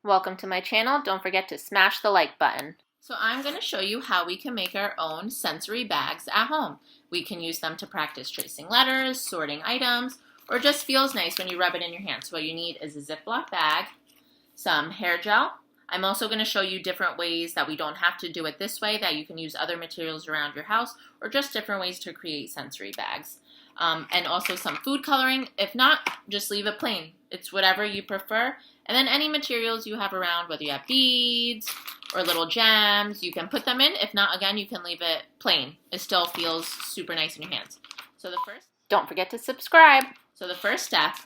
Welcome to my channel. Don't forget to smash the like button. So I'm going to show you how we can make our own sensory bags at home. We can use them to practice tracing letters, sorting items, or just feels nice when you rub it in your hands. So what you need is a Ziploc bag, some hair gel. I'm also going to show you different ways that we don't have to do it this way, that you can use other materials around your house, or just different ways to create sensory bags. And also some food coloring. If not, just leave it plain. It's whatever you prefer. And then any materials you have around, whether you have beads or little gems, you can put them in. If not, again, you can leave it plain. It still feels super nice in your hands. So don't forget to subscribe. So the first step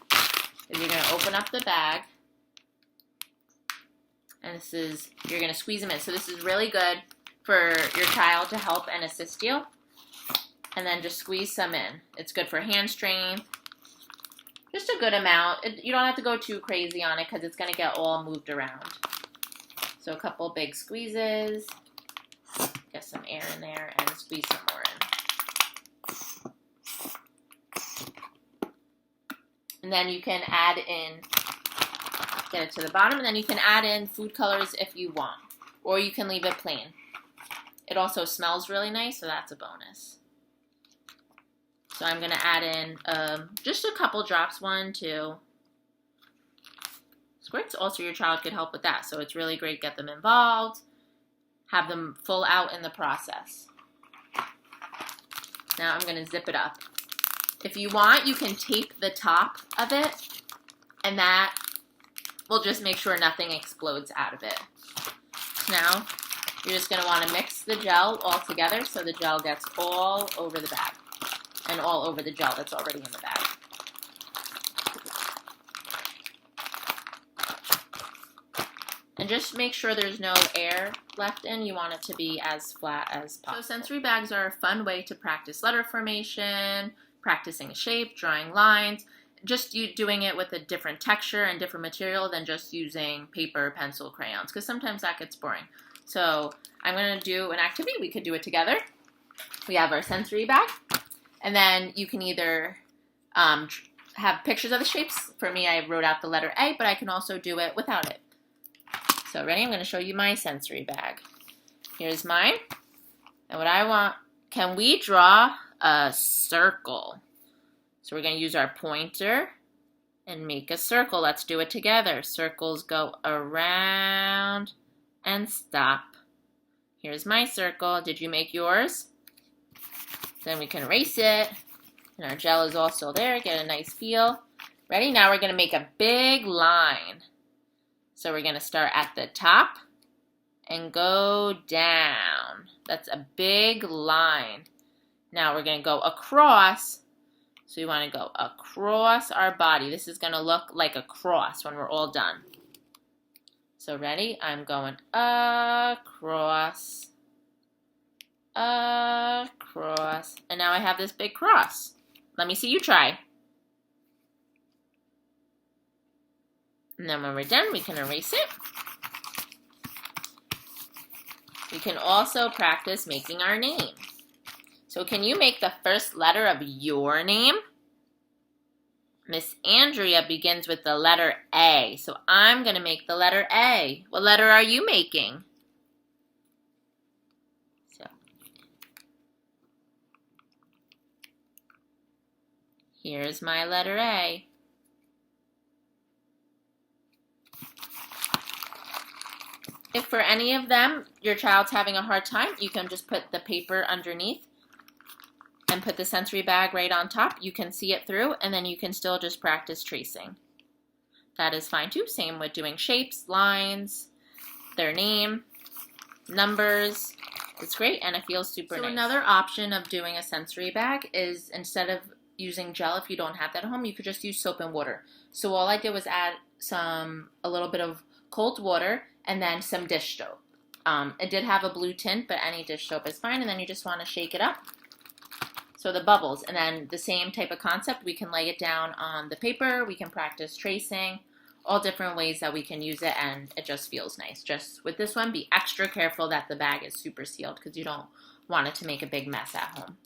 is you're going to open up the bag. And you're going to squeeze them in. So this is really good for your child to help and assist you. And then just squeeze some in. It's good for hand strength. Just a good amount. You don't have to go too crazy on it because it's going to get all moved around. So a couple big squeezes. Get some air in there and squeeze some more in. And then you can add in, get it to the bottom, and then you can add in food colors if you want. Or you can leave it plain. It also smells really nice, so that's a bonus. So I'm going to add in just a couple drops, 1, 2 squirts. Also, your child could help with that. So it's really great. Get them involved. Have them full out in the process. Now I'm going to zip it up. If you want, you can tape the top of it. And that will just make sure nothing explodes out of it. Now, you're just going to want to mix the gel all together so the gel gets all over the bag. And all over the gel that's already in the bag. And just make sure there's no air left in. You want it to be as flat as possible. So sensory bags are a fun way to practice letter formation, practicing a shape, drawing lines, just you doing it with a different texture and different material than just using paper, pencil, crayons, because sometimes that gets boring. So I'm going to do an activity. We could do it together. We have our sensory bag. And then you can either have pictures of the shapes. For me, I wrote out the letter A, but I can also do it without it. So ready? I'm going to show you my sensory bag. Here's mine. And what I want, can we draw a circle? So we're going to use our pointer and make a circle. Let's do it together. Circles go around and stop. Here's my circle. Did you make yours? Then we can erase it, and our gel is all still there. Get a nice feel. Ready? Now we're going to make a big line. So we're going to start at the top and go down. That's a big line. Now we're going to go across. So we want to go across our body. This is going to look like a cross when we're all done. So ready? I'm going across. Across. And now I have this big cross. Let me see you try. And then when we're done, we can erase it. We can also practice making our name. So can you make the first letter of your name? Miss Andrea begins with the letter A. So I'm going to make the letter A. What letter are you making? Here's my letter A. If for any of them your child's having a hard time, you can just put the paper underneath and put the sensory bag right on top. You can see it through, and then you can still just practice tracing. That is fine too. Same with doing shapes, lines, their name, numbers. It's great, and it feels super nice. So another option of doing a sensory bag is, instead of using gel, if you don't have that at home, you could just use soap and water. So all I did was add a little bit of cold water and then some dish soap. It did have a blue tint, but any dish soap is fine. And then you just want to shake it up. So the bubbles, and then the same type of concept, we can lay it down on the paper. We can practice tracing, all different ways that we can use it, and it just feels nice. Just with this one, be extra careful that the bag is super sealed because you don't want it to make a big mess at home.